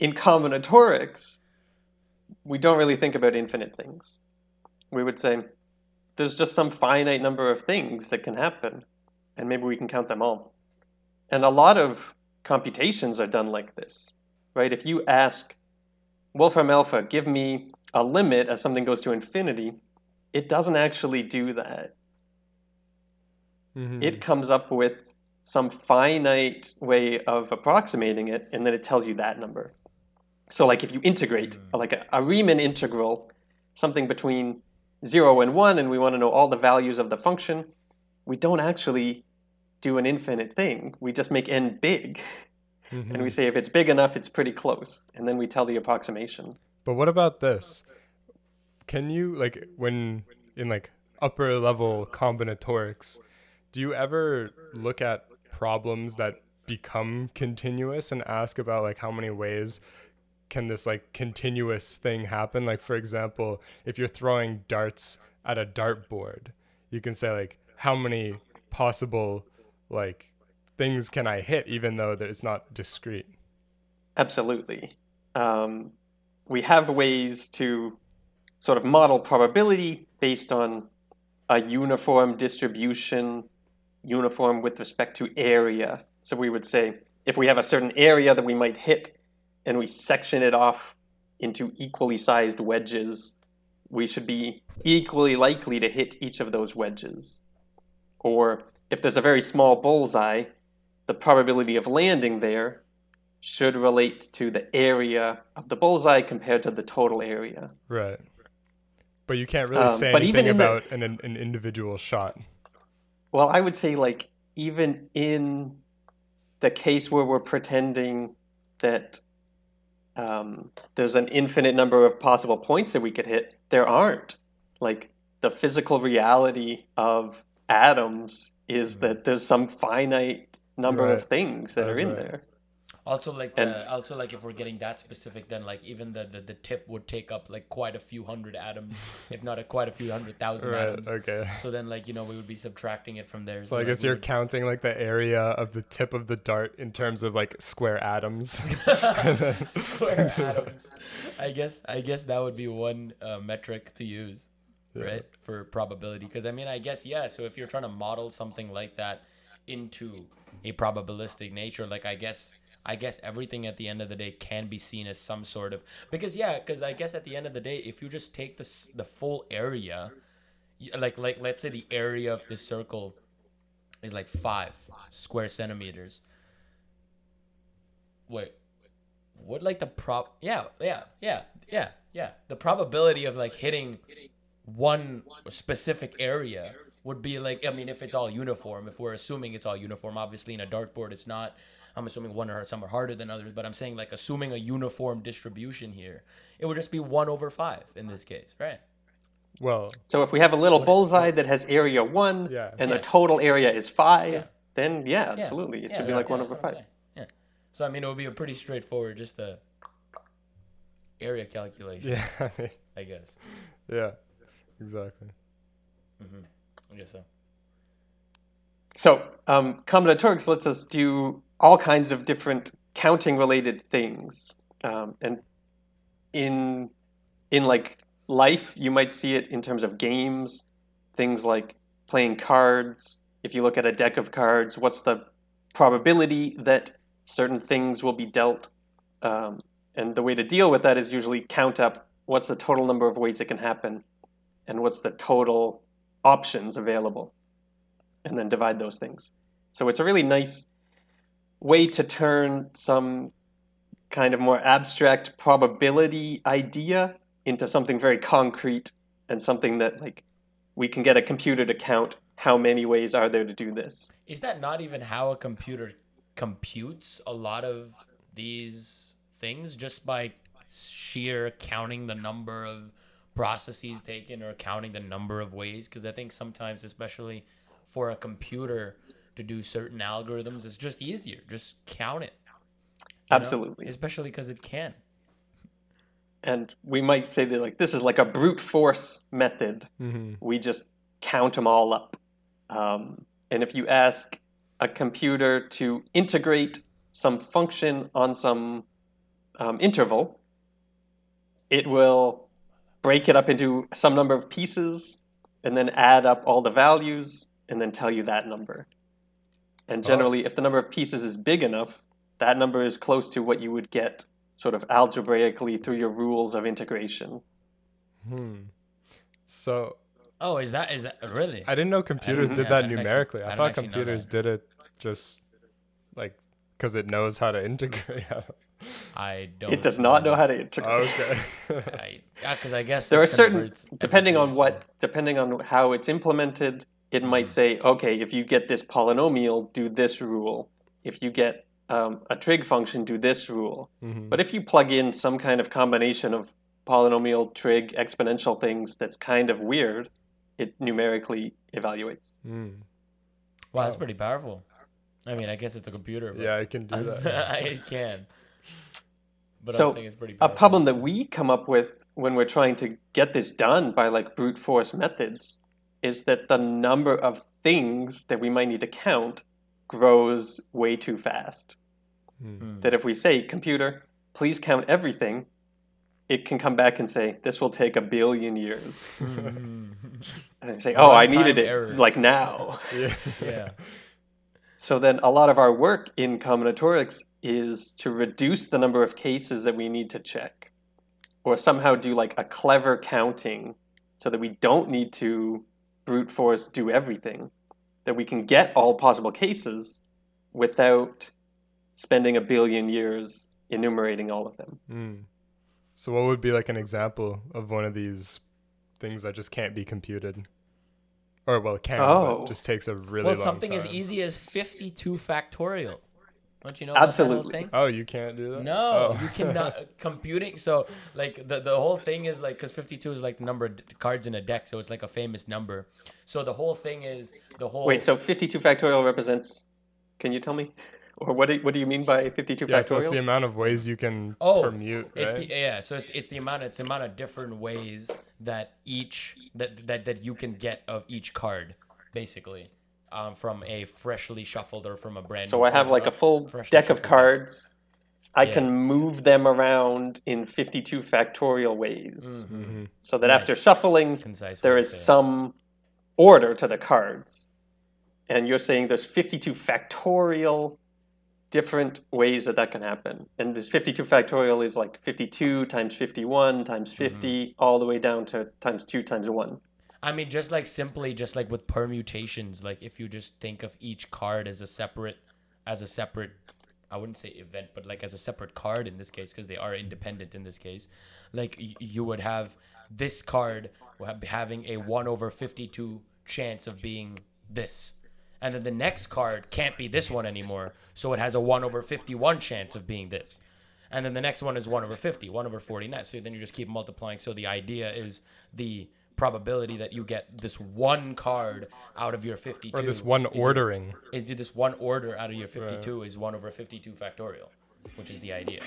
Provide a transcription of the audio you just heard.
in combinatorics, we don't really think about infinite things. We would say there's just some finite number of things that can happen, and maybe we can count them all. And a lot of computations are done like this, right? If you ask Wolfram Alpha, give me a limit as something goes to infinity, it doesn't actually do that. Mm-hmm. It comes up with some finite way of approximating it, and then it tells you that number. So like if you integrate, like a Riemann integral, something between 0 and 1, and we want to know all the values of the function, we don't actually do an infinite thing. We just make n big. And we say if it's big enough, it's pretty close. And then we tell the approximation. But what about this? Can you, like, when in like upper level combinatorics, do you ever look at problems that become continuous and ask about like how many ways can this like continuous thing happen? Like, for example, if you're throwing darts at a dartboard, you can say like how many possible like things can I hit even though that it's not discrete? Absolutely. We have ways to sort of model probability based on a uniform distribution, uniform with respect to area. So we would say if we have a certain area that we might hit and we section it off into equally sized wedges, we should be equally likely to hit each of those wedges. Or if there's a very small bullseye, the probability of landing there should relate to the area of the bullseye compared to the total area. Right. But you can't really say But even anything in about an individual shot. well, I would say like even in the case where we're pretending that there's an infinite number of possible points that we could hit, there aren't. Like the physical reality of atoms is that there's some finite number Right. of things that That are is in right. there. Also, like And also like if we're getting that specific, then like even the tip would take up like quite a few hundred atoms, if not quite a few 100,000 Right. atoms. Okay. So then like we would be subtracting it from there. So I like, guess we you're would counting like the area of the tip of the dart in terms of like square atoms. square atoms. I guess that would be one metric to use, Yeah. right, for probability. Because I mean, I guess yeah. So if you're trying to model something like that into a probabilistic nature, like I guess everything at the end of the day can be seen as some sort of because I guess at the end of the day, if you just take the full area, like let's say the area of this circle is like 5 square centimeters. Wait, would like the the probability of like hitting one specific area would be like, I mean, if it's all uniform, if we're assuming it's all uniform, obviously in a dartboard it's not. I'm assuming some are harder than others, but I'm saying like assuming a uniform distribution here, it would just be 1/5 in this case, right? Well, so if we have a little Would it? bullseye that has area 1 yeah. and the Yeah, total area is 5, yeah, then yeah, yeah, absolutely. It yeah, should be like 1 that's over what I'm 5. saying. Yeah. So I mean, it would be a pretty straightforward, just a area calculation, Yeah. I guess. Yeah. Exactly. I guess so. So combinatorics lets us do all kinds of different counting related things. And in like life, you might see it in terms of games, things like playing cards. If you look at a deck of cards, what's the probability that certain things will be dealt? And the way to deal with that is usually count up what's the total number of ways it can happen and what's the total options available, and then divide those things. So it's a really nice way to turn some kind of more abstract probability idea into something very concrete and something that like we can get a computer to count how many ways are there to do this. Is that not even how a computer computes a lot of these things, just by sheer counting the number of processes taken or counting the number of ways? Because I think sometimes, especially for a computer to do certain algorithms, it's just easier. Just count it, Absolutely. especially because it can. And we might say that like this is like a brute force method. We just count them all up. And if you ask a computer to integrate some function on some interval, it will break it up into some number of pieces and then add up all the values and then tell you that number. And generally, if the number of pieces is big enough, that number is close to what you would get sort of algebraically through your rules of integration. So Oh, is that really? I didn't know computers did I that didn't numerically. actually- I I thought didn't actually know computers that. did it just like because it knows how to integrate. I don't. It does not know how to integrate. Okay. Because I guess There it are certain, converts depending on everything depending on how it's implemented, it might say, okay, if you get this polynomial, do this rule. If you get a trig function, do this rule. But if you plug in some kind of combination of polynomial, trig, exponential things that's kind of weird, it numerically evaluates. Wow, that's pretty powerful. I mean, I guess it's a computer. But Yeah, I can do that. it can. But So I'm saying it's pretty a powerful. problem that we come up with when we're trying to get this done by like brute force methods is that the number of things that we might need to count grows way too fast. That if we say, computer, please count everything, it can come back and say, this will take 1 billion years. And I say, oh, I needed it error. like now. Yeah. So then a lot of our work in combinatorics is to reduce the number of cases that we need to check, or somehow do like a clever counting so that we don't need to brute force do everything, that we can get all possible cases without spending 1 billion years enumerating all of them. So what would be like an example of one of these things that just can't be computed? Or, well, it can, but just takes a really long time. Something as easy as 52 factorial. Don't you know about that whole Absolutely. thing? Oh, you can't do that? No, Oh. you cannot. Computing, so like the whole thing is like, because 52 is like the number of cards in a deck, so it's like a famous number. So the whole thing is Wait, so 52 factorial represents, can you tell me? Or what do you mean by 52 Yeah, so it's factorial? the amount of ways you can Oh, permute, right? so it's the amount of different ways that that you can get of each card, basically, from a freshly shuffled or from a brand. So new I have like a full freshly deck of shuffled cards. I Yeah. can move them around in 52 factorial ways. So that after Nice. shuffling, Concise there way to is say it. some order to the cards. And you're saying there's 52 factorial different ways that can happen. And this 52 factorial is like 52 times 51 times 50, all the way down to times 2 times 1. I mean, just like with permutations, like if you just think of each card as a separate, I wouldn't say event, but like as a separate card in this case, because they are independent in this case, like you would have this card having a 1/52 chance of being this. And then the next card can't be this one anymore, so it has a 1/51 chance of being this. And then the next one is 1/50, 1/49. So then you just keep multiplying. So the idea is the probability that you get this one card out of your 52. Or this one ordering. Is this one order out of your 52 is 1/52 factorial, which is the idea.